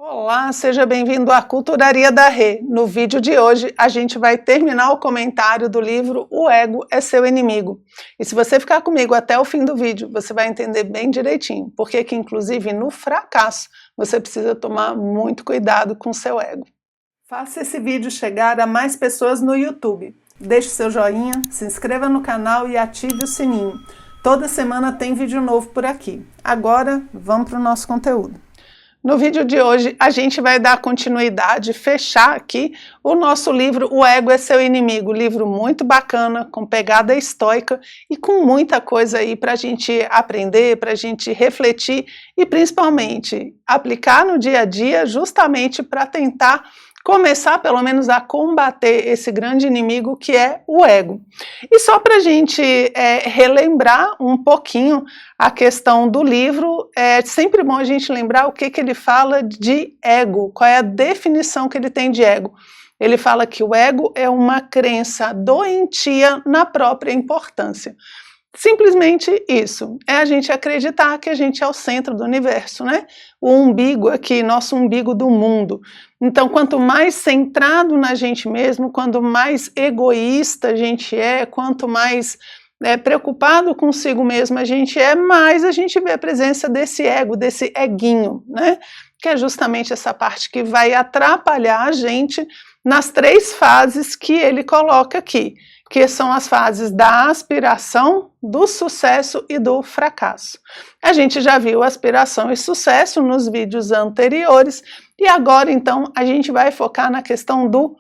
Olá, seja bem-vindo à Culturaria da Rê. No vídeo de hoje, a gente vai terminar o comentário do livro O Ego é Seu Inimigo. E se você ficar comigo até o fim do vídeo, você vai entender bem direitinho, porque que inclusive no fracasso, você precisa tomar muito cuidado com o seu ego. Faça esse vídeo chegar a mais pessoas no YouTube. Deixe seu joinha, se inscreva no canal e ative o sininho. Toda semana tem vídeo novo por aqui. Agora, vamos para o nosso conteúdo. No vídeo de hoje, a gente vai dar continuidade, fechar aqui o nosso livro O Ego é Seu Inimigo, livro muito bacana, com pegada estoica e com muita coisa aí para a gente aprender, para a gente refletir e principalmente aplicar no dia a dia, justamente para tentar começar pelo menos a combater esse grande inimigo que é o ego. E só para a gente relembrar um pouquinho a questão do livro, é sempre bom a gente lembrar o que ele fala de ego, qual é a definição que ele tem de ego. Ele fala que o ego é uma crença doentia na própria importância. Simplesmente isso, é a gente acreditar que a gente é o centro do universo, né? O umbigo aqui, nosso umbigo do mundo. Então, quanto mais centrado na gente mesmo, quanto mais egoísta a gente é, quanto mais preocupado consigo mesmo a gente é, mais a gente vê a presença desse ego, desse eguinho, né? Que é justamente essa parte que vai atrapalhar a gente nas 3 fases que ele coloca aqui, que são as fases da aspiração, do sucesso e do fracasso. A gente já viu aspiração e sucesso nos vídeos anteriores, e agora então a gente vai focar na questão do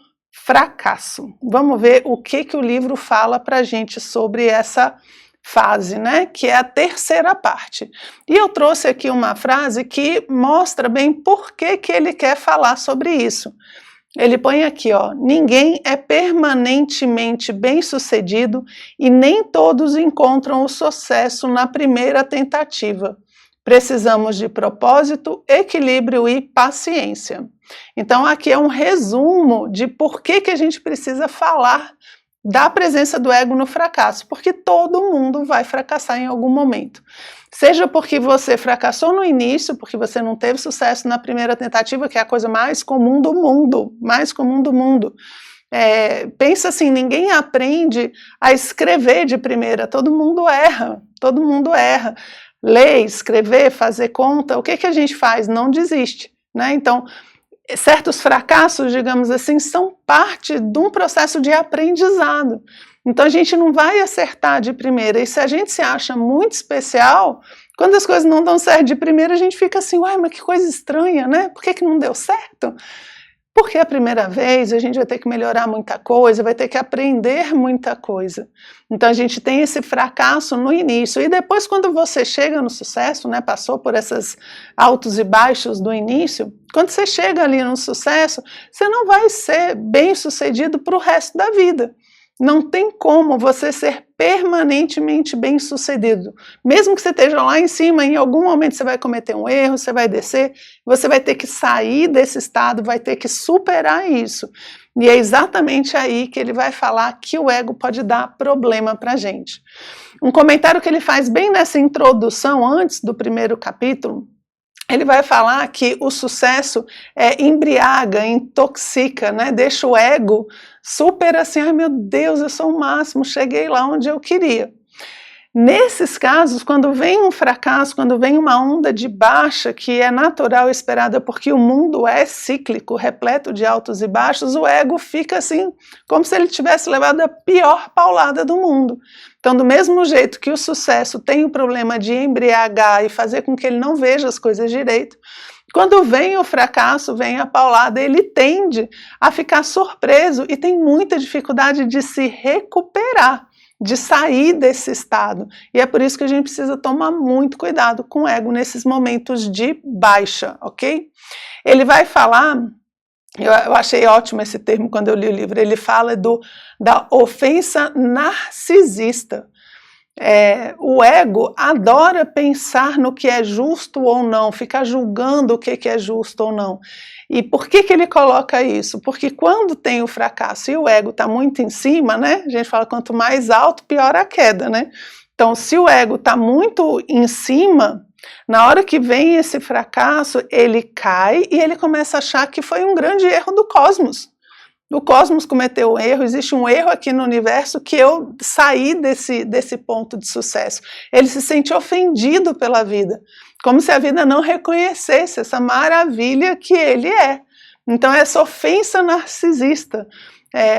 fracasso. Vamos ver o que o livro fala para a gente sobre essa fase, né, que é a terceira parte. E eu trouxe aqui uma frase que mostra bem por que ele quer falar sobre isso. Ele põe aqui, ó, ninguém é permanentemente bem-sucedido e nem todos encontram o sucesso na primeira tentativa. Precisamos de propósito, equilíbrio e paciência. Então aqui é um resumo de por que a gente precisa falar da presença do ego no fracasso, porque todo mundo vai fracassar em algum momento. Seja porque você fracassou no início, porque você não teve sucesso na primeira tentativa, que é a coisa mais comum do mundo, pensa assim, ninguém aprende a escrever de primeira, todo mundo erra. Ler, escrever, fazer conta, o que a gente faz? Não desiste, né? Então, certos fracassos, digamos assim, são parte de um processo de aprendizado. Então a gente não vai acertar de primeira, e se a gente se acha muito especial, quando as coisas não dão certo de primeira, a gente fica assim, uai, mas que coisa estranha, né? Por que não deu certo? Porque a primeira vez a gente vai ter que melhorar muita coisa, vai ter que aprender muita coisa. Então a gente tem esse fracasso no início, e depois quando você chega no sucesso, né, passou por esses altos e baixos do início, quando você chega ali no sucesso, você não vai ser bem-sucedido para o resto da vida. Não tem como você ser permanentemente bem-sucedido. Mesmo que você esteja lá em cima, em algum momento você vai cometer um erro, você vai descer, você vai ter que sair desse estado, vai ter que superar isso. E é exatamente aí que ele vai falar que o ego pode dar problema para a gente. Um comentário que ele faz bem nessa introdução, antes do primeiro capítulo, ele vai falar que o sucesso embriaga, intoxica, né? Deixa o ego super assim, ai meu Deus, eu sou o máximo, cheguei lá onde eu queria. Nesses casos, quando vem um fracasso, quando vem uma onda de baixa, que é natural e esperada porque o mundo é cíclico, repleto de altos e baixos, o ego fica assim, como se ele tivesse levado a pior paulada do mundo. Então, do mesmo jeito que o sucesso tem o problema de embriagar e fazer com que ele não veja as coisas direito, quando vem o fracasso, vem a paulada, ele tende a ficar surpreso e tem muita dificuldade de se recuperar, de sair desse estado. E é por isso que a gente precisa tomar muito cuidado com o ego nesses momentos de baixa, ok? Ele vai falar, eu achei ótimo esse termo quando eu li o livro, ele fala da ofensa narcisista. O ego adora pensar no que é justo ou não, ficar julgando o que é justo ou não. E por que ele coloca isso? Porque quando tem o fracasso e o ego está muito em cima, né? A gente fala quanto mais alto, pior a queda, né? Então, se o ego está muito em cima, Na hora que vem esse fracasso, ele cai e ele começa a achar que foi um grande erro do cosmos. O cosmos cometeu um erro, existe um erro aqui no universo que eu saí desse ponto de sucesso. Ele se sente ofendido pela vida, como se a vida não reconhecesse essa maravilha que ele é. Então essa ofensa narcisista,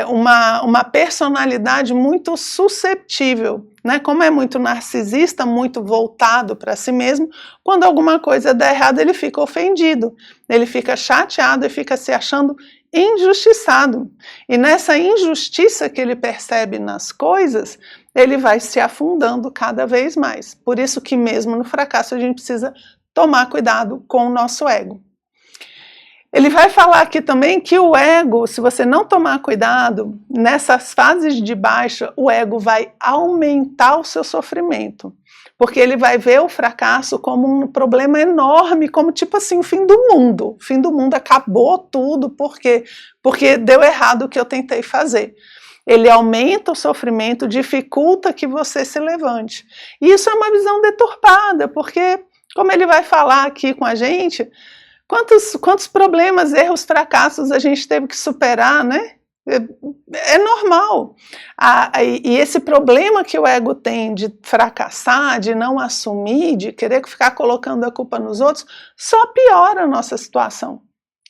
uma personalidade muito susceptível, né? Como é muito narcisista, muito voltado para si mesmo, quando alguma coisa dá errado ele fica ofendido, ele fica chateado e fica se achando injustiçado. E nessa injustiça que ele percebe nas coisas, ele vai se afundando cada vez mais. Por isso que mesmo no fracasso a gente precisa tomar cuidado com o nosso ego. Ele vai falar aqui também que o ego, se você não tomar cuidado, nessas fases de baixa, o ego vai aumentar o seu sofrimento. Porque ele vai ver o fracasso como um problema enorme, como tipo assim, o fim do mundo. O fim do mundo, acabou tudo, por quê? Porque deu errado o que eu tentei fazer. Ele aumenta o sofrimento, dificulta que você se levante. E isso é uma visão deturpada, porque, como ele vai falar aqui com a gente, quantos problemas, erros, fracassos a gente teve que superar, né? É normal. E esse problema que o ego tem de fracassar, de não assumir, de querer ficar colocando a culpa nos outros, só piora a nossa situação.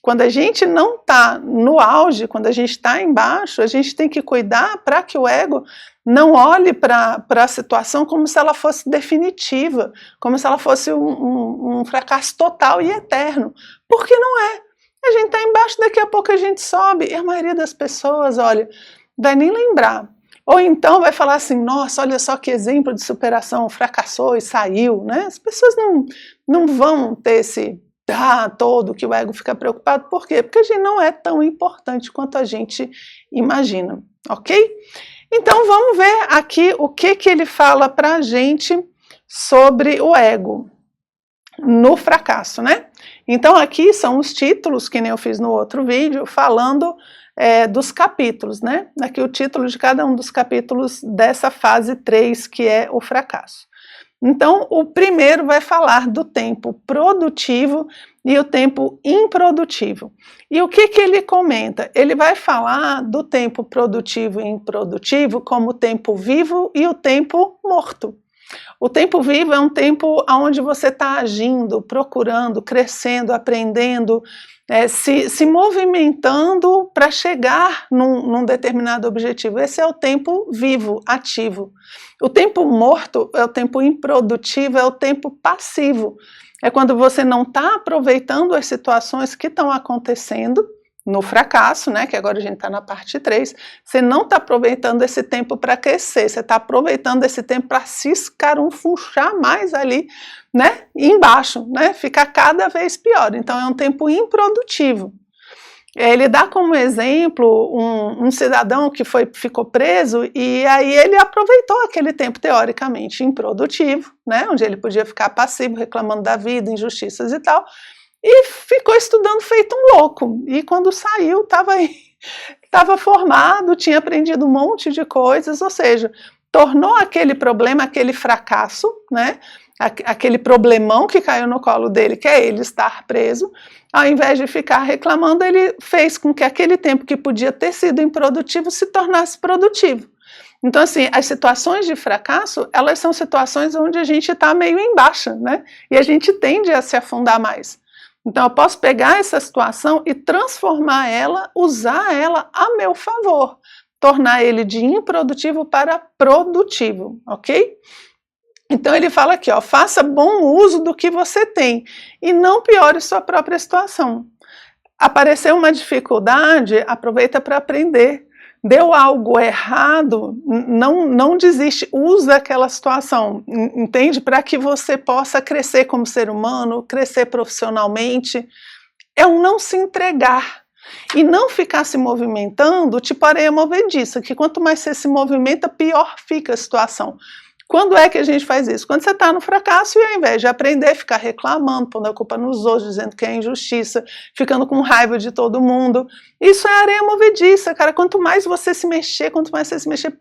Quando a gente não está no auge, quando a gente está embaixo, a gente tem que cuidar para que o ego não olhe para a situação como se ela fosse definitiva, como se ela fosse um fracasso total e eterno, porque não é. A gente está embaixo, daqui a pouco a gente sobe, e a maioria das pessoas, olha, vai nem lembrar. Ou então vai falar assim, nossa, olha só que exemplo de superação, fracassou e saiu, né? As pessoas não vão ter esse todo que o ego fica preocupado. Por quê? Porque a gente não é tão importante quanto a gente imagina, ok? Então vamos ver aqui o que ele fala pra gente sobre o ego no fracasso, né? Então aqui são os títulos, que nem eu fiz no outro vídeo, falando dos capítulos, né? Aqui o título de cada um dos capítulos dessa fase 3, que é o fracasso. Então o primeiro vai falar do tempo produtivo e o tempo improdutivo. E o que ele comenta? Ele vai falar do tempo produtivo e improdutivo como o tempo vivo e o tempo morto. O tempo vivo é um tempo onde você está agindo, procurando, crescendo, aprendendo, se movimentando para chegar num determinado objetivo. Esse é o tempo vivo, ativo. O tempo morto é o tempo improdutivo, é o tempo passivo. É quando você não está aproveitando as situações que estão acontecendo no fracasso, né, que agora a gente está na parte 3, você não está aproveitando esse tempo para crescer, você está aproveitando esse tempo para se escarunfunchar mais ali, né, embaixo, né, ficar cada vez pior. Então é um tempo improdutivo. Ele dá como exemplo um cidadão que ficou preso e aí ele aproveitou aquele tempo teoricamente improdutivo, né, onde ele podia ficar passivo, reclamando da vida, injustiças e tal, e ficou estudando feito um louco, e quando saiu estava formado, tinha aprendido um monte de coisas, ou seja, tornou aquele problema, aquele fracasso, né, aquele problemão que caiu no colo dele, que é ele estar preso, ao invés de ficar reclamando, ele fez com que aquele tempo que podia ter sido improdutivo se tornasse produtivo. Então, assim, as situações de fracasso, elas são situações onde a gente está meio em baixa, né, e a gente tende a se afundar mais. Então eu posso pegar essa situação e transformar ela, usar ela a meu favor, tornar ele de improdutivo para produtivo, ok? Então ele fala aqui, ó, faça bom uso do que você tem e não piore sua própria situação. Apareceu uma dificuldade, aproveita para aprender. Deu algo errado, não desiste, usa aquela situação, entende? Para que você possa crescer como ser humano, crescer profissionalmente. É um não se entregar e não ficar se movimentando, tipo areia movediça, que quanto mais você se movimenta, pior fica a situação. Quando é que a gente faz isso? Quando você está no fracasso e ao invés de aprender, ficar reclamando, pondo a culpa nos outros, dizendo que é injustiça, ficando com raiva de todo mundo. Isso é areia movediça, cara. Quanto mais você se mexer,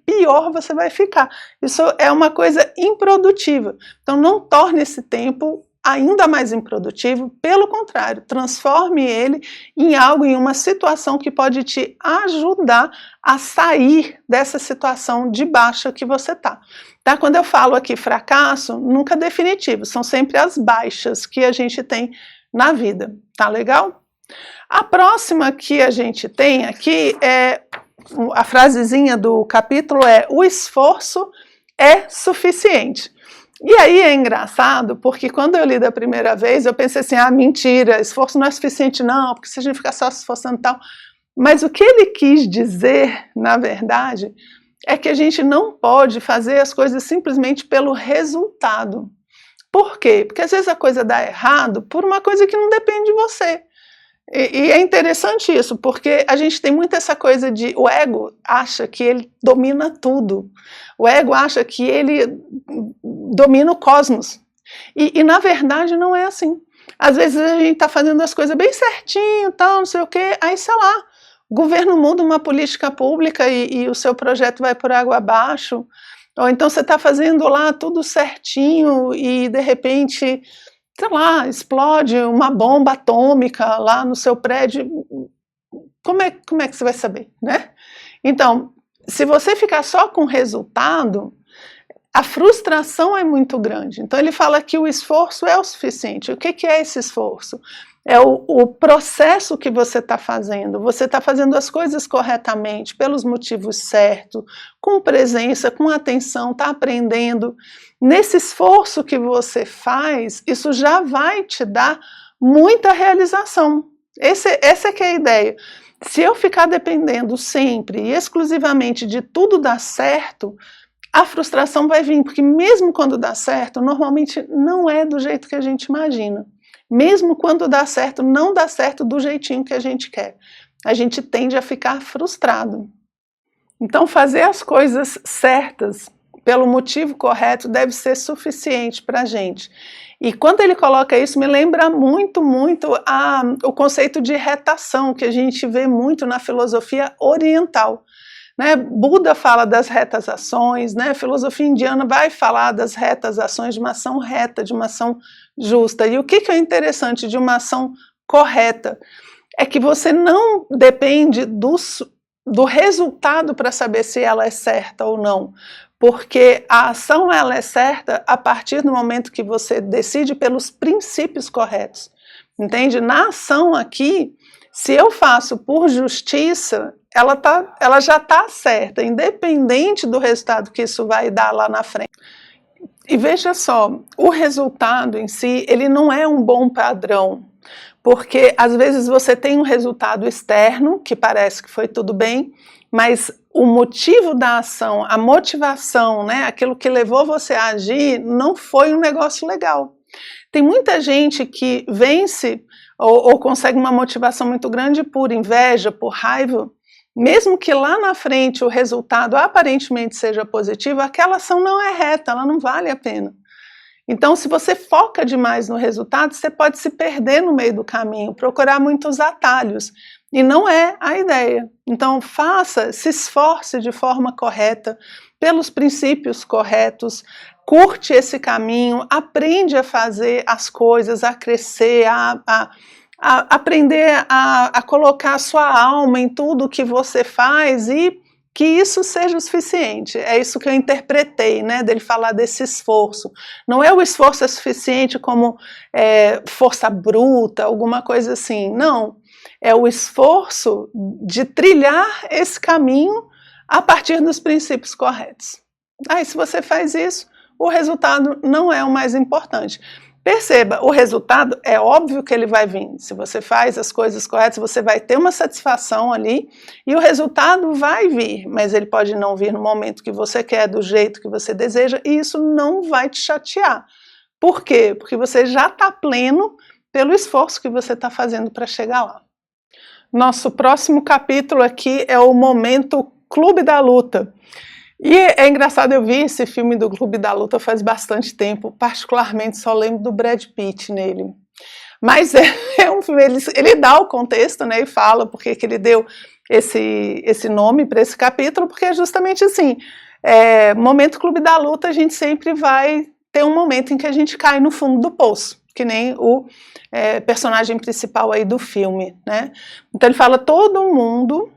pior você vai ficar. Isso é uma coisa improdutiva. Então não torne esse tempo ainda mais improdutivo, pelo contrário, transforme ele em algo, em uma situação que pode te ajudar a sair dessa situação de baixa que você está. Tá? Quando eu falo aqui fracasso, nunca definitivo, são sempre as baixas que a gente tem na vida, tá legal? A próxima que a gente tem aqui a frasezinha do capítulo é: o esforço é suficiente. E aí é engraçado, porque quando eu li da primeira vez, eu pensei assim, mentira, esforço não é suficiente não, porque se a gente ficar só se esforçando e tal. Mas o que ele quis dizer, na verdade, é que a gente não pode fazer as coisas simplesmente pelo resultado. Por quê? Porque às vezes a coisa dá errado por uma coisa que não depende de você. E é interessante isso, porque a gente tem muito essa coisa de... O ego acha que ele domina tudo. O ego acha que ele domina o cosmos. E na verdade não é assim. Às vezes a gente está fazendo as coisas bem certinho, tal, não sei o quê, aí sei lá, o governo muda uma política pública e o seu projeto vai por água abaixo. Ou então você está fazendo lá tudo certinho e de repente... sei lá, explode uma bomba atômica lá no seu prédio, como é que você vai saber, né? Então, se você ficar só com o resultado, a frustração é muito grande. Então ele fala que o esforço é o suficiente. O que é esse esforço? É o processo que você está fazendo as coisas corretamente, pelos motivos certos, com presença, com atenção, está aprendendo. Nesse esforço que você faz, isso já vai te dar muita realização. Essa é que é a ideia. Se eu ficar dependendo sempre e exclusivamente de tudo dar certo, a frustração vai vir, porque mesmo quando dá certo, normalmente não é do jeito que a gente imagina. Mesmo quando dá certo, não dá certo do jeitinho que a gente quer. A gente tende a ficar frustrado. Então, fazer as coisas certas, pelo motivo correto, deve ser suficiente para a gente. E quando ele coloca isso, me lembra muito o conceito de retação, que a gente vê muito na filosofia oriental. Né? Buda fala das retas ações, né? A filosofia indiana vai falar das retas ações, de uma ação reta, de uma ação justa. E o que é interessante de uma ação correta? É que você não depende do resultado para saber se ela é certa ou não, porque a ação ela é certa a partir do momento que você decide pelos princípios corretos, entende? Na ação aqui, se eu faço por justiça, ela já está certa, independente do resultado que isso vai dar lá na frente. E veja só, o resultado em si, ele não é um bom padrão, porque às vezes você tem um resultado externo, que parece que foi tudo bem, mas o motivo da ação, a motivação, né, aquilo que levou você a agir, não foi um negócio legal. Tem muita gente que vence ou consegue uma motivação muito grande por inveja, por raiva, mesmo que lá na frente o resultado aparentemente seja positivo, aquela ação não é reta, ela não vale a pena. Então, se você foca demais no resultado, você pode se perder no meio do caminho, procurar muitos atalhos, e não é a ideia. Então, se esforce de forma correta, pelos princípios corretos, curte esse caminho, aprende a fazer as coisas, a crescer, a aprender a colocar a sua alma em tudo que você faz e que isso seja o suficiente. É isso que eu interpretei, né, dele falar desse esforço. Não é o esforço suficiente como força bruta, alguma coisa assim, não. É o esforço de trilhar esse caminho a partir dos princípios corretos. Aí, se você faz isso, o resultado não é o mais importante. Perceba, o resultado é óbvio que ele vai vir. Se você faz as coisas corretas, você vai ter uma satisfação ali e o resultado vai vir, mas ele pode não vir no momento que você quer, do jeito que você deseja, e isso não vai te chatear. Por quê? Porque você já está pleno pelo esforço que você está fazendo para chegar lá. Nosso próximo capítulo aqui é o momento Clube da Luta. E é engraçado, eu vi esse filme do Clube da Luta faz bastante tempo, particularmente só lembro do Brad Pitt nele. Mas é um filme, ele dá o contexto, né, e fala porque que ele deu esse nome para esse capítulo, porque é justamente assim, momento Clube da Luta, a gente sempre vai ter um momento em que a gente cai no fundo do poço. que nem o personagem principal aí do filme, né? Então ele fala, todo mundo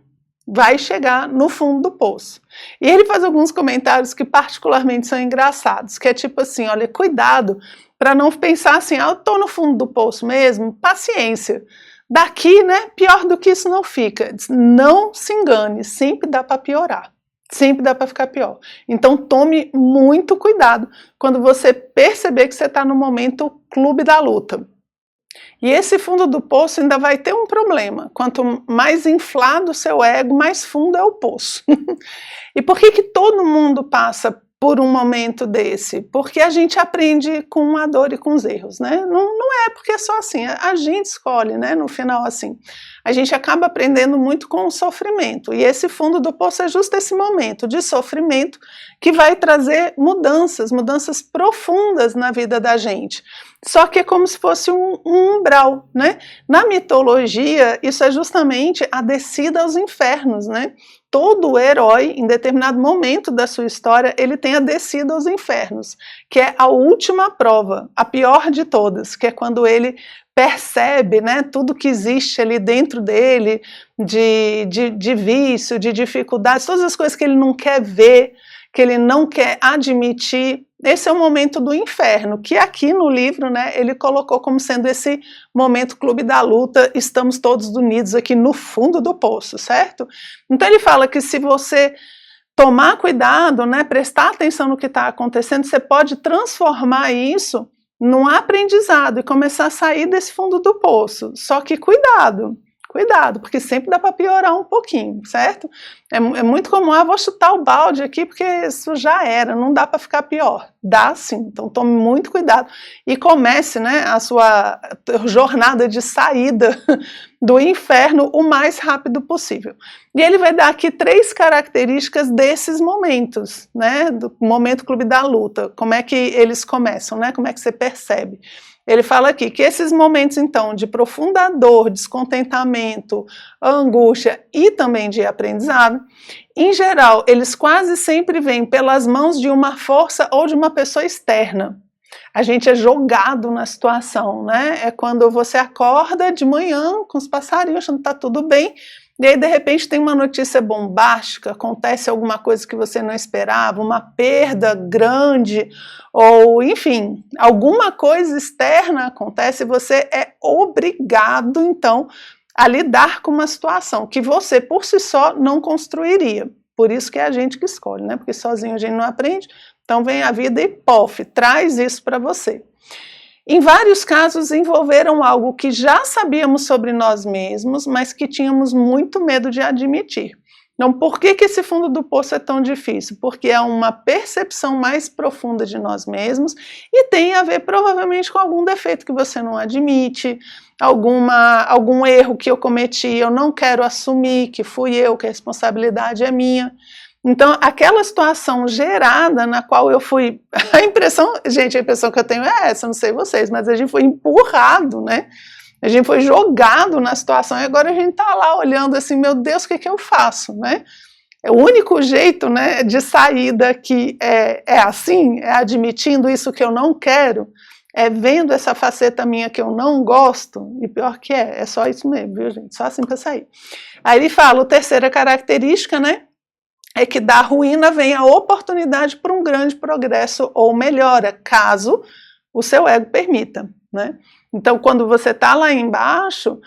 vai chegar no fundo do poço. E ele faz alguns comentários que particularmente são engraçados, que é tipo assim, olha, cuidado para não pensar assim, eu tô no fundo do poço mesmo, paciência. Daqui, né, pior do que isso não fica. Não se engane, sempre dá para piorar. Sempre dá para ficar pior. Então tome muito cuidado quando você perceber que você está no momento clube da luta. E esse fundo do poço ainda vai ter um problema. Quanto mais inflado o seu ego, mais fundo é o poço. E por que todo mundo passa por um momento desse? Porque a gente aprende com a dor e com os erros, né? Não é porque é só assim, a gente escolhe, né? No final, assim. A gente acaba aprendendo muito com o sofrimento. E esse fundo do poço é justo esse momento de sofrimento que vai trazer mudanças profundas na vida da gente. Só que é como se fosse um umbral, né? Na mitologia, isso é justamente a descida aos infernos, né? Todo herói, em determinado momento da sua história, ele tem a descida aos infernos, que é a última prova, a pior de todas, que é quando ele percebe, né, tudo que existe ali dentro dele, de vício, de dificuldades, todas as coisas que ele não quer ver, que ele não quer admitir. Esse é o momento do inferno, que aqui no livro, né, ele colocou como sendo esse momento clube da luta, estamos todos unidos aqui no fundo do poço, certo? Então ele fala que se você tomar cuidado, né, prestar atenção no que está acontecendo, você pode transformar isso num aprendizado e começar a sair desse fundo do poço. Só que cuidado, porque sempre dá para piorar um pouquinho, certo? É muito comum, vou chutar o balde aqui porque isso já era, não dá para ficar pior. Dá sim, então tome muito cuidado e comece, né, a sua jornada de saída do inferno o mais rápido possível. E ele vai dar aqui 3 características desses momentos, né, do momento clube da luta, como é que eles começam, né, como é que você percebe. Ele fala aqui que esses momentos, então, de profunda dor, descontentamento, angústia e também de aprendizado, em geral, eles quase sempre vêm pelas mãos de uma força ou de uma pessoa externa. A gente é jogado na situação, né? É quando você acorda de manhã com os passarinhos achando que está tudo bem, e aí de repente tem uma notícia bombástica, acontece alguma coisa que você não esperava, uma perda grande, ou enfim, alguma coisa externa acontece e você é obrigado então a lidar com uma situação que você por si só não construiria. Por isso que é a gente que escolhe, né? Porque sozinho a gente não aprende, então vem a vida e pof, traz isso para você. Em vários casos envolveram algo que já sabíamos sobre nós mesmos, mas que tínhamos muito medo de admitir. Então, por que esse fundo do poço é tão difícil? Porque é uma percepção mais profunda de nós mesmos e tem a ver provavelmente com algum defeito que você não admite, algum erro que eu cometi, eu não quero assumir que fui eu, que a responsabilidade é minha. Então, aquela situação gerada na qual eu fui, a impressão que eu tenho é essa, não sei vocês, mas a gente foi empurrado, né? A gente foi jogado na situação e agora a gente tá lá olhando assim, meu Deus, o que eu faço, né? O único jeito, né, de sair daqui é assim, é admitindo isso que eu não quero, é vendo essa faceta minha que eu não gosto, e pior que é só isso mesmo, viu, gente? Só assim para sair. Aí ele fala, a terceira característica, né? É que da ruína vem a oportunidade para um grande progresso ou melhora, caso o seu ego permita, né? Então, quando você está lá embaixo,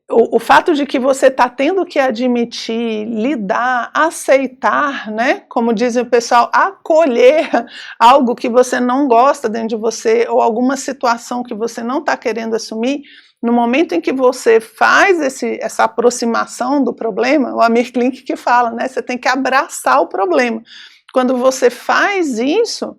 o fato de que você está tendo que admitir, lidar, aceitar, né? Como diz o pessoal, acolher algo que você não gosta dentro de você ou alguma situação que você não está querendo assumir, no momento em que você faz essa aproximação do problema, o Amir Klink que fala, né? Você tem que abraçar o problema. Quando você faz isso,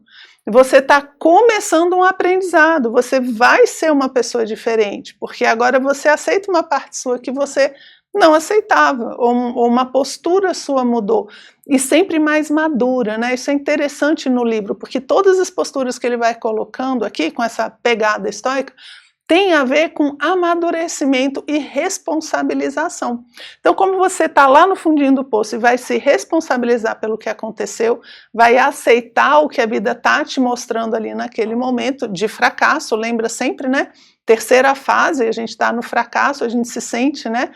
você está começando um aprendizado, você vai ser uma pessoa diferente, porque agora você aceita uma parte sua que você não aceitava, ou uma postura sua mudou, e sempre mais madura, né? Isso é interessante no livro, porque todas as posturas que ele vai colocando aqui, com essa pegada estoica, tem a ver com amadurecimento e responsabilização. Então, como você está lá no fundinho do poço e vai se responsabilizar pelo que aconteceu, vai aceitar o que a vida está te mostrando ali naquele momento de fracasso, lembra sempre, né? Terceira fase, a gente está no fracasso, a gente se sente, né?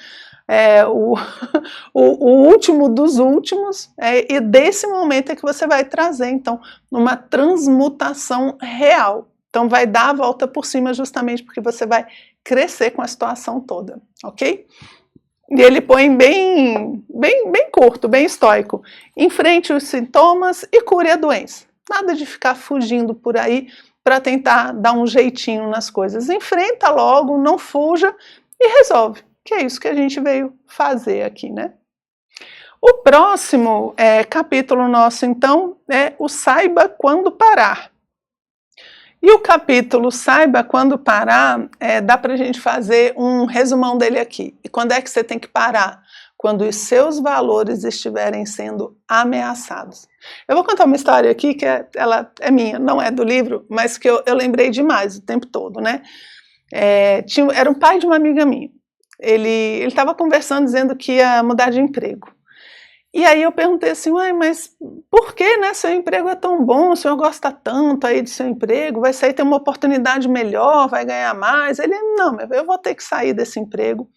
O último dos últimos, e desse momento é que você vai trazer, então, uma transmutação real. Então vai dar a volta por cima justamente porque você vai crescer com a situação toda, ok? E ele põe bem curto, bem estoico. Enfrente os sintomas e cure a doença. Nada de ficar fugindo por aí para tentar dar um jeitinho nas coisas. Enfrenta logo, não fuja e resolve. Que é isso que a gente veio fazer aqui, né? O próximo capítulo nosso, então, é o Saiba Quando Parar. E o capítulo Saiba Quando Parar, dá para a gente fazer um resumão dele aqui. E quando é que você tem que parar? Quando os seus valores estiverem sendo ameaçados. Eu vou contar uma história aqui que ela é minha, não é do livro, mas que eu lembrei demais o tempo todo, né? Era um pai de uma amiga minha. Ele estava conversando, dizendo que ia mudar de emprego. E aí eu perguntei assim, uai, mas por que, né? Seu emprego é tão bom, o senhor gosta tanto aí do seu emprego, vai sair, ter uma oportunidade melhor, vai ganhar mais. Ele, não, eu vou ter que sair desse emprego,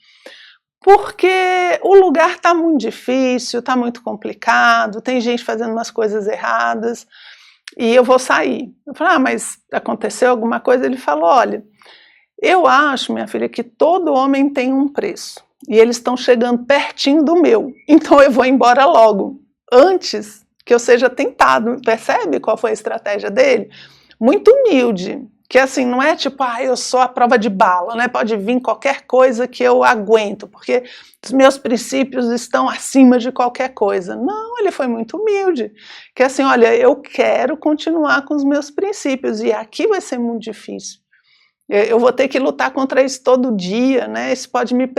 porque o lugar está muito difícil, está muito complicado, tem gente fazendo umas coisas erradas, e eu vou sair. Eu falei, mas aconteceu alguma coisa? Ele falou, olha, eu acho, minha filha, que todo homem tem um preço. E eles estão chegando pertinho do meu, então eu vou embora logo, antes que eu seja tentado. Percebe qual foi a estratégia dele? Muito humilde, que assim, não é tipo, eu sou a prova de bala, né? Pode vir qualquer coisa que eu aguento, porque os meus princípios estão acima de qualquer coisa. Não, ele foi muito humilde, que assim, olha, eu quero continuar com os meus princípios, e aqui vai ser muito difícil. Eu vou ter que lutar contra isso todo dia, né? Isso pode me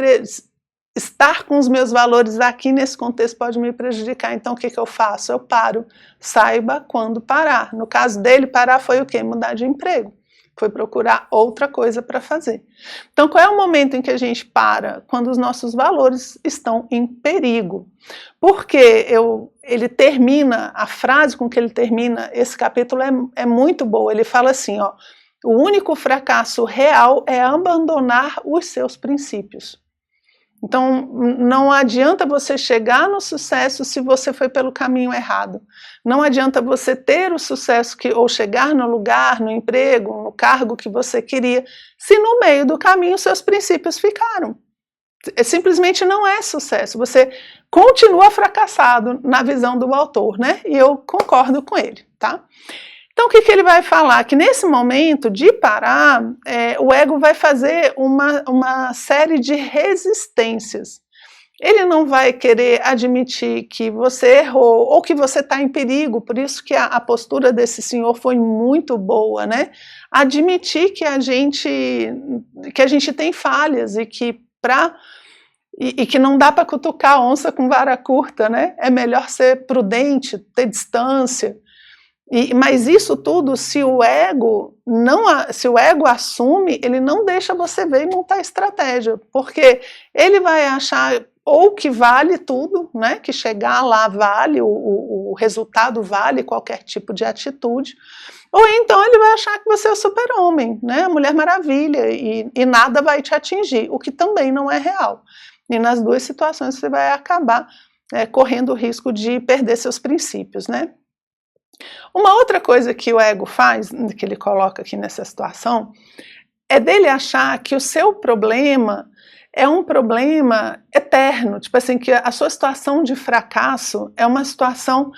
estar com os meus valores aqui nesse contexto pode me prejudicar, então o que eu faço? Eu paro, saiba quando parar. No caso dele, parar foi o quê? Mudar de emprego, foi procurar outra coisa para fazer. Então qual é o momento em que a gente para? Quando os nossos valores estão em perigo. Porque ele termina, a frase com que ele termina esse capítulo é muito boa, ele fala assim, ó, o único fracasso real é abandonar os seus princípios. Então, não adianta você chegar no sucesso se você foi pelo caminho errado. Não adianta você ter o sucesso ou chegar no lugar, no emprego, no cargo que você queria, se no meio do caminho seus princípios ficaram. Simplesmente não é sucesso. Você continua fracassado na visão do autor, né? E eu concordo com ele, tá? Então, o que ele vai falar? Que nesse momento de parar, o ego vai fazer uma série de resistências. Ele não vai querer admitir que você errou ou que você está em perigo, por isso que a postura desse senhor foi muito boa, né? Admitir que a gente tem falhas e que que não dá para cutucar a onça com vara curta, né? É melhor ser prudente, ter distância. Mas isso tudo, se o ego assume, ele não deixa você ver e montar estratégia, porque ele vai achar ou que vale tudo, né, que chegar lá vale, o resultado vale qualquer tipo de atitude, ou então ele vai achar que você é o super-homem, né, a Mulher Maravilha, e nada vai te atingir, o que também não é real. E nas duas situações você vai acabar correndo o risco de perder seus princípios, né. Uma outra coisa que o ego faz, que ele coloca aqui nessa situação, é dele achar que o seu problema é um problema eterno, tipo assim, que a sua situação de fracasso é uma situação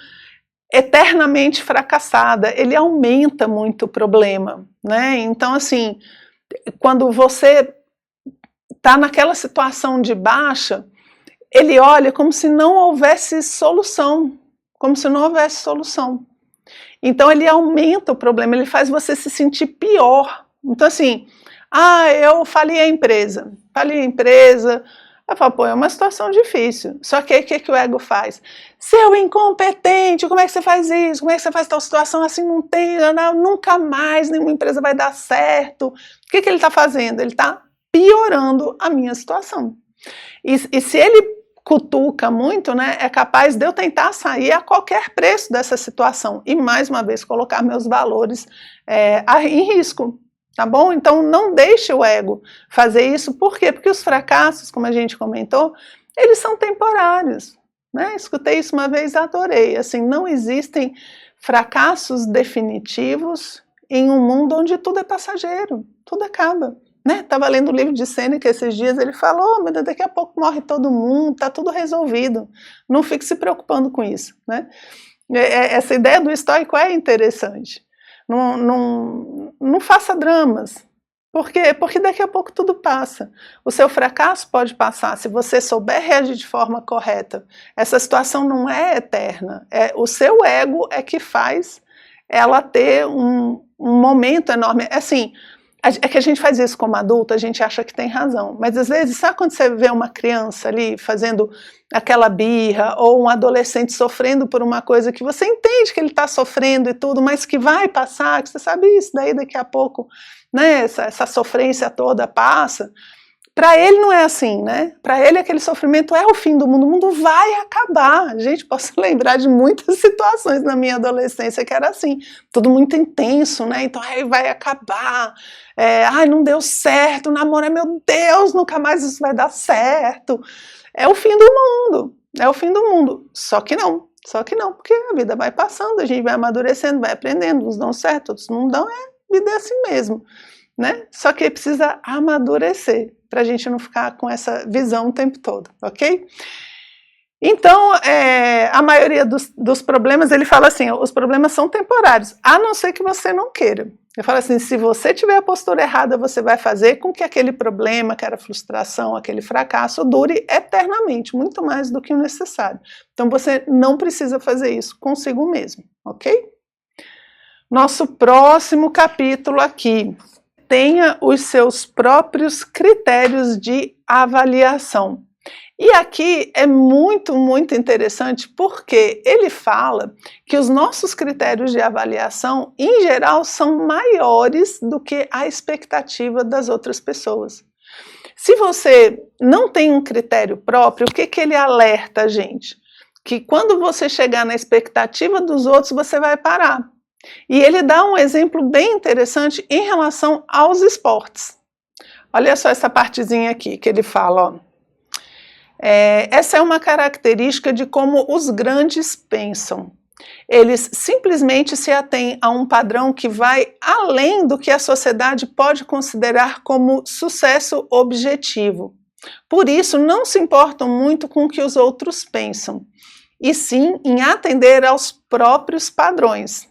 eternamente fracassada, ele aumenta muito o problema, né? Então, assim, quando você está naquela situação de baixa, ele olha como se não houvesse solução, como se não houvesse solução. Então ele aumenta o problema, ele faz você se sentir pior. Então assim, eu falei a empresa, Eu falo, pô, é uma situação difícil. Só que aí o que o ego faz? Seu incompetente, como é que você faz isso? Como é que você faz tal situação assim? Não tem, não, nunca mais nenhuma empresa vai dar certo. O que ele está fazendo? Ele está piorando a minha situação. E se ele cutuca muito, né, é capaz de eu tentar sair a qualquer preço dessa situação e, mais uma vez, colocar meus valores em risco. Tá bom? Então não deixe o ego fazer isso. Por quê? Porque os fracassos, como a gente comentou, eles são temporários, né? Escutei isso uma vez e adorei. Assim, não existem fracassos definitivos em um mundo onde tudo é passageiro, tudo acaba. Né? Estava lendo o livro de Sêneca esses dias, ele falou, mas daqui a pouco morre todo mundo, está tudo resolvido. Não fique se preocupando com isso. Né? Essa ideia do estoico é interessante. Não faça dramas. Por quê? Porque daqui a pouco tudo passa. O seu fracasso pode passar se você souber reagir de forma correta. Essa situação não é eterna. O seu ego é que faz ela ter um momento enorme. Assim, é que a gente faz isso como adulto, a gente acha que tem razão. Mas às vezes, sabe quando você vê uma criança ali fazendo aquela birra, ou um adolescente sofrendo por uma coisa que você entende que ele está sofrendo e tudo, mas que vai passar, que você sabe isso, daí daqui a pouco, né, essa sofrência toda passa. Para ele não é assim, né? Para ele aquele sofrimento é o fim do mundo vai acabar. Gente, posso lembrar de muitas situações na minha adolescência que era assim, tudo muito intenso, né? Então, vai acabar, não deu certo, o namoro meu Deus, nunca mais isso vai dar certo. É o fim do mundo, é o fim do mundo. Só que não, porque a vida vai passando, a gente vai amadurecendo, vai aprendendo, uns dão certo, outros não dão, vida é assim mesmo. Né? Só que precisa amadurecer para a gente não ficar com essa visão o tempo todo, ok? Então, a maioria dos problemas, ele fala assim, os problemas são temporários, a não ser que você não queira. Eu falo assim, se você tiver a postura errada, você vai fazer com que aquele problema, aquela frustração, aquele fracasso dure eternamente, muito mais do que o necessário. Então, você não precisa fazer isso consigo mesmo, ok? Nosso próximo capítulo aqui. Tenha os seus próprios critérios de avaliação. E aqui é muito, muito interessante porque ele fala que os nossos critérios de avaliação, em geral, são maiores do que a expectativa das outras pessoas. Se você não tem um critério próprio, o que ele alerta a gente? Que quando você chegar na expectativa dos outros, você vai parar. E ele dá um exemplo bem interessante em relação aos esportes. Olha só essa partezinha aqui que ele fala, ó. Essa é uma característica de como os grandes pensam. Eles simplesmente se atêm a um padrão que vai além do que a sociedade pode considerar como sucesso objetivo. Por isso, não se importam muito com o que os outros pensam, e sim em atender aos próprios padrões.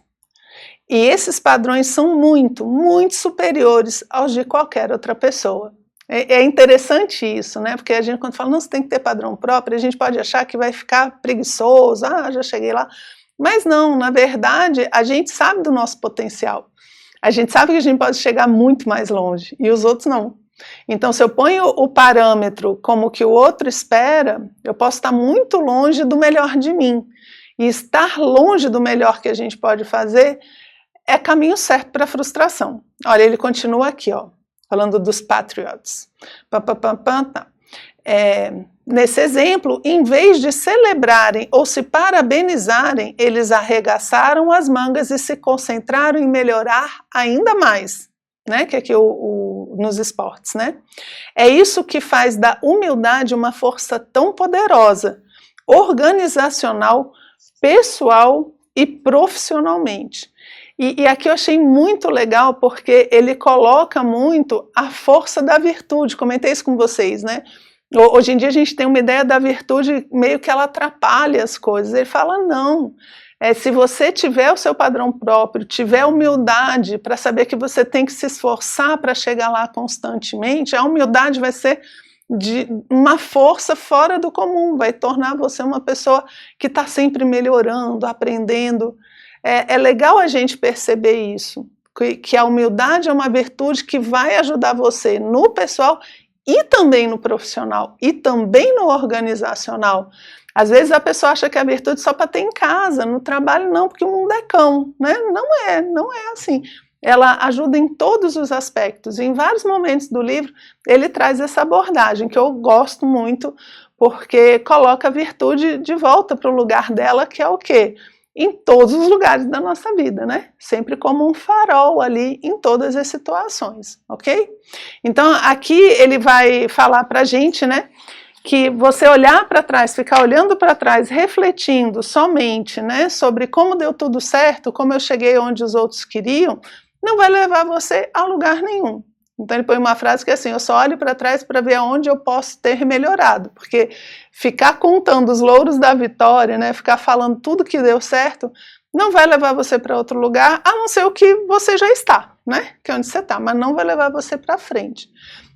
E esses padrões são muito, muito superiores aos de qualquer outra pessoa. É interessante isso, né? Porque a gente, quando fala, não, você tem que ter padrão próprio, a gente pode achar que vai ficar preguiçoso, já cheguei lá. Mas não, na verdade, a gente sabe do nosso potencial. A gente sabe que a gente pode chegar muito mais longe, e os outros não. Então, se eu ponho o parâmetro como que o outro espera, eu posso estar muito longe do melhor de mim. E estar longe do melhor que a gente pode fazer é caminho certo para a frustração. Olha, ele continua aqui, ó, falando dos patriots. Nesse exemplo, em vez de celebrarem ou se parabenizarem, eles arregaçaram as mangas e se concentraram em melhorar ainda mais, né? Que aqui nos esportes, né? É isso que faz da humildade uma força tão poderosa, organizacional, pessoal e profissionalmente. E aqui eu achei muito legal porque ele coloca muito a força da virtude, comentei isso com vocês, né? Hoje em dia a gente tem uma ideia da virtude meio que ela atrapalha as coisas, ele fala não, se você tiver o seu padrão próprio, tiver humildade para saber que você tem que se esforçar para chegar lá constantemente, a humildade vai ser de uma força fora do comum, vai tornar você uma pessoa que está sempre melhorando, aprendendo. É legal a gente perceber isso, que a humildade é uma virtude que vai ajudar você no pessoal e também no profissional, e também no organizacional. Às vezes a pessoa acha que a virtude só para ter em casa, no trabalho não, porque o mundo é cão, né? Não é assim. Ela ajuda em todos os aspectos. E em vários momentos do livro, ele traz essa abordagem, que eu gosto muito, porque coloca a virtude de volta para o lugar dela, que é o quê? Em todos os lugares da nossa vida, né? Sempre como um farol ali em todas as situações, ok? Então aqui ele vai falar para a gente, né? Que você olhar para trás, ficar olhando para trás, refletindo somente, né? Sobre como deu tudo certo, como eu cheguei onde os outros queriam, não vai levar você a lugar nenhum. Então ele põe uma frase que é assim, eu só olho para trás para ver aonde eu posso ter melhorado, porque ficar contando os louros da vitória, né, ficar falando tudo que deu certo, não vai levar você para outro lugar, a não ser o que você já está, né, que é onde você está, mas não vai levar você para frente.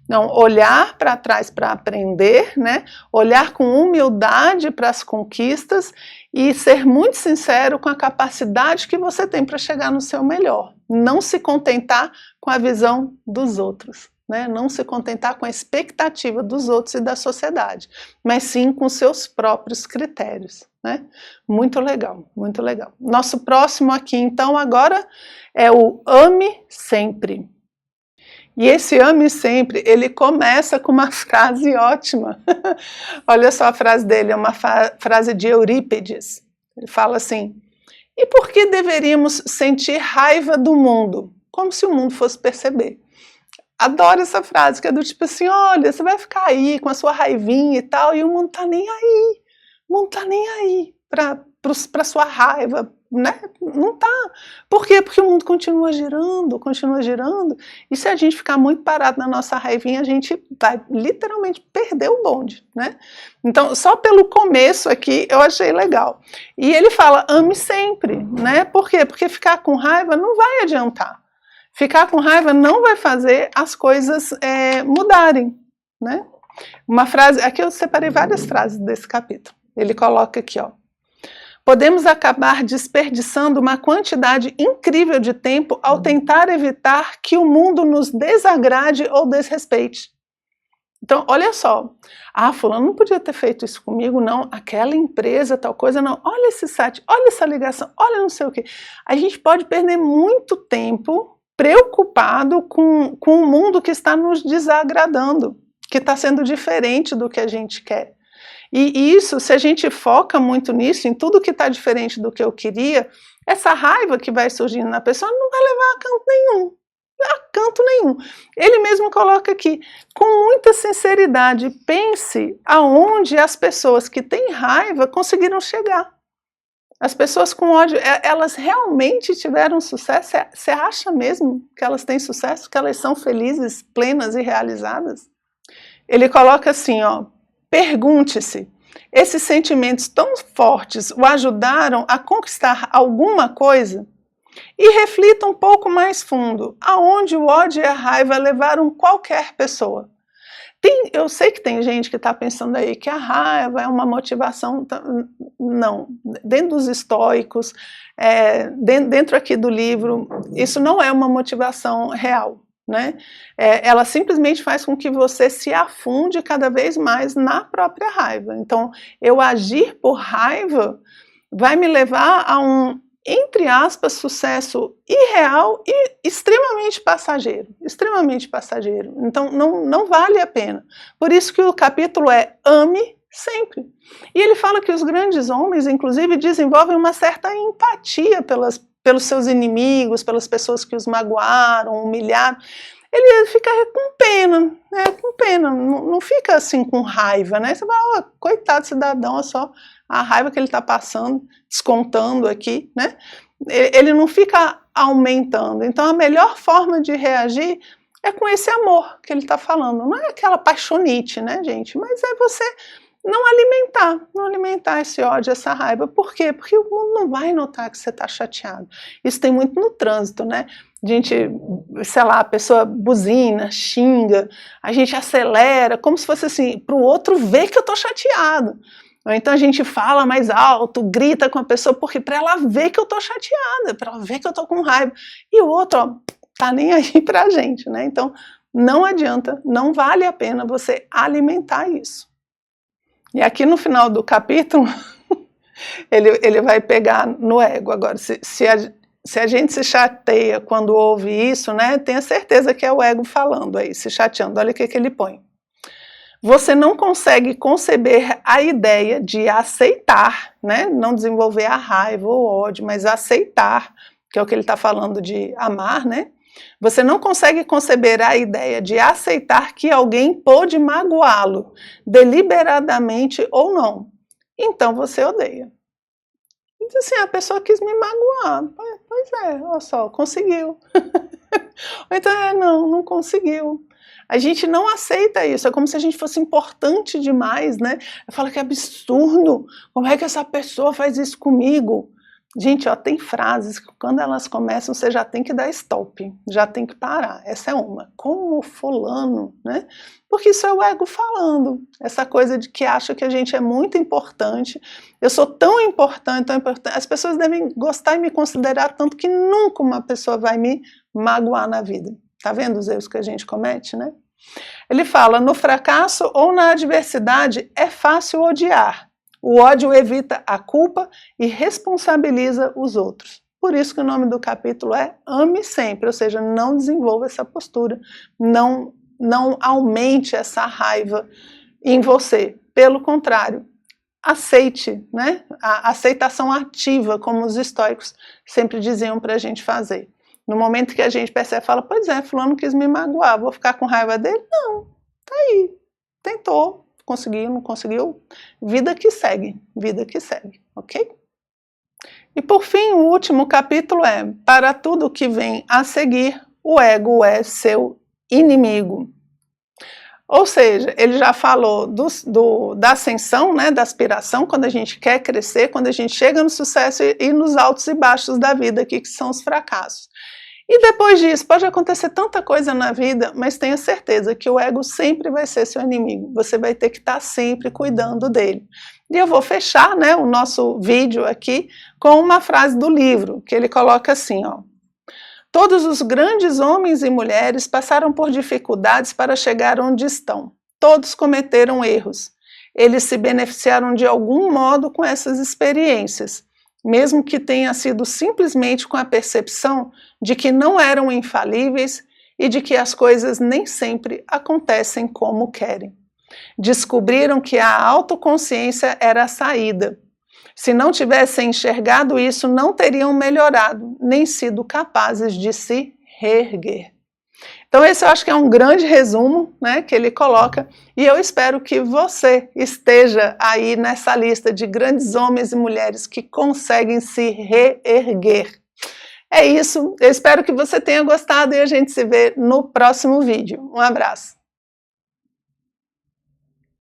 Então, olhar para trás para aprender, né, olhar com humildade para as conquistas e ser muito sincero com a capacidade que você tem para chegar no seu melhor. Não se contentar com a visão dos outros, né? Não se contentar com a expectativa dos outros e da sociedade, mas sim com seus próprios critérios, né? Muito legal, muito legal. Nosso próximo aqui, então, agora é o ame sempre. E esse ame sempre, ele começa com uma frase ótima. Olha só a frase dele, é uma frase de Eurípides. Ele fala assim, e por que deveríamos sentir raiva do mundo? Como se o mundo fosse perceber. Adoro essa frase, que é do tipo assim, olha, você vai ficar aí com a sua raivinha e tal, e o mundo tá nem aí. O mundo tá nem aí para sua raiva, né? Não tá. Por quê? Porque o mundo continua girando, e se a gente ficar muito parado na nossa raivinha, a gente vai literalmente perder o bonde, né? Então, só pelo começo aqui, eu achei legal. E ele fala, ame sempre, né? Por quê? Porque ficar com raiva não vai adiantar. Ficar com raiva não vai fazer as coisas mudarem, né? Uma frase, aqui eu separei várias frases desse capítulo. Ele coloca aqui, ó. Podemos acabar desperdiçando uma quantidade incrível de tempo ao tentar evitar que o mundo nos desagrade ou desrespeite. Então, olha só, fulano não podia ter feito isso comigo, não, aquela empresa, tal coisa, não, olha esse site, olha essa ligação, olha não sei o quê. A gente pode perder muito tempo preocupado com o mundo que está nos desagradando, que está sendo diferente do que a gente quer. E isso, se a gente foca muito nisso, em tudo que está diferente do que eu queria, essa raiva que vai surgindo na pessoa não vai levar a canto nenhum. A canto nenhum. Ele mesmo coloca aqui, com muita sinceridade, pense aonde as pessoas que têm raiva conseguiram chegar. As pessoas com ódio, elas realmente tiveram sucesso? Você acha mesmo que elas têm sucesso? Que elas são felizes, plenas e realizadas? Ele coloca assim, ó, pergunte-se, esses sentimentos tão fortes o ajudaram a conquistar alguma coisa? E reflita um pouco mais fundo, aonde o ódio e a raiva levaram qualquer pessoa. Eu sei que tem gente que está pensando aí que a raiva é uma motivação, não, dentro dos estoicos, dentro aqui do livro, isso não é uma motivação real. Né? Ela simplesmente faz com que você se afunde cada vez mais na própria raiva. Então, eu agir por raiva vai me levar a um, entre aspas, sucesso irreal e extremamente passageiro. Extremamente passageiro. Então, não vale a pena. Por isso que o capítulo é ame sempre. E ele fala que os grandes homens, inclusive, desenvolvem uma certa empatia pelos seus inimigos, pelas pessoas que os magoaram, humilharam. Ele fica com pena, né? Com pena, não fica assim com raiva, né? Você fala, coitado cidadão, é só a raiva que ele está passando, descontando aqui, né? Ele não fica aumentando. Então a melhor forma de reagir é com esse amor que ele está falando. Não é aquela paixonite, né, gente? Mas é você não alimentar esse ódio, essa raiva. Por quê? Porque o mundo não vai notar que você está chateado. Isso tem muito no trânsito, né? A gente, sei lá, a pessoa buzina, xinga, a gente acelera, como se fosse assim, para o outro ver que eu estou chateado. Ou então a gente fala mais alto, grita com a pessoa, porque para ela ver que eu estou chateada, para ela ver que eu estou com raiva. E o outro, ó, tá nem aí para a gente, né? Então, não adianta, não vale a pena você alimentar isso. E aqui no final do capítulo, ele vai pegar no ego. Agora, se a gente se chateia quando ouve isso, né, tenha certeza que é o ego falando aí, se chateando. Olha o que ele põe. Você não consegue conceber a ideia de aceitar, né, não desenvolver a raiva ou ódio, mas aceitar, que é o que ele está falando de amar, né? Você não consegue conceber a ideia de aceitar que alguém pôde magoá-lo, deliberadamente ou não. Então você odeia. Diz assim, a pessoa quis me magoar. Pois é, olha só, conseguiu. Ou então, não conseguiu. A gente não aceita isso, é como se a gente fosse importante demais, né? Fala que é absurdo, como é que essa pessoa faz isso comigo? Gente, ó, tem frases que quando elas começam, você já tem que dar stop, já tem que parar. Essa é uma. Como fulano, né? Porque isso é o ego falando. Essa coisa de que acha que a gente é muito importante. Eu sou tão importante, tão importante. As pessoas devem gostar e me considerar tanto que nunca uma pessoa vai me magoar na vida. Tá vendo os erros que a gente comete, né? Ele fala, no fracasso ou na adversidade é fácil odiar. O ódio evita a culpa e responsabiliza os outros. Por isso que o nome do capítulo é Ame Sempre, ou seja, não desenvolva essa postura, não aumente essa raiva em você. Pelo contrário, aceite, né? A aceitação ativa, como os estoicos sempre diziam para a gente fazer. No momento que a gente percebe, fala, pois é, fulano quis me magoar, vou ficar com raiva dele? Não, tá aí, tentou. Conseguiu, não conseguiu, vida que segue, ok? E por fim, o último capítulo é, para tudo que vem a seguir, o ego é seu inimigo. Ou seja, ele já falou da ascensão, né, da aspiração, quando a gente quer crescer, quando a gente chega no sucesso e nos altos e baixos da vida, aqui, que são os fracassos. E depois disso, pode acontecer tanta coisa na vida, mas tenha certeza que o ego sempre vai ser seu inimigo. Você vai ter que estar sempre cuidando dele. E eu vou fechar, né, o nosso vídeo aqui com uma frase do livro, que ele coloca assim, ó. Todos os grandes homens e mulheres passaram por dificuldades para chegar onde estão. Todos cometeram erros. Eles se beneficiaram de algum modo com essas experiências, mesmo que tenha sido simplesmente com a percepção de que não eram infalíveis e de que as coisas nem sempre acontecem como querem. Descobriram que a autoconsciência era a saída. Se não tivessem enxergado isso, não teriam melhorado, nem sido capazes de se reerguer. Então esse eu acho que é um grande resumo, né, que ele coloca, e eu espero que você esteja aí nessa lista de grandes homens e mulheres que conseguem se reerguer. É isso, eu espero que você tenha gostado e a gente se vê no próximo vídeo. Um abraço!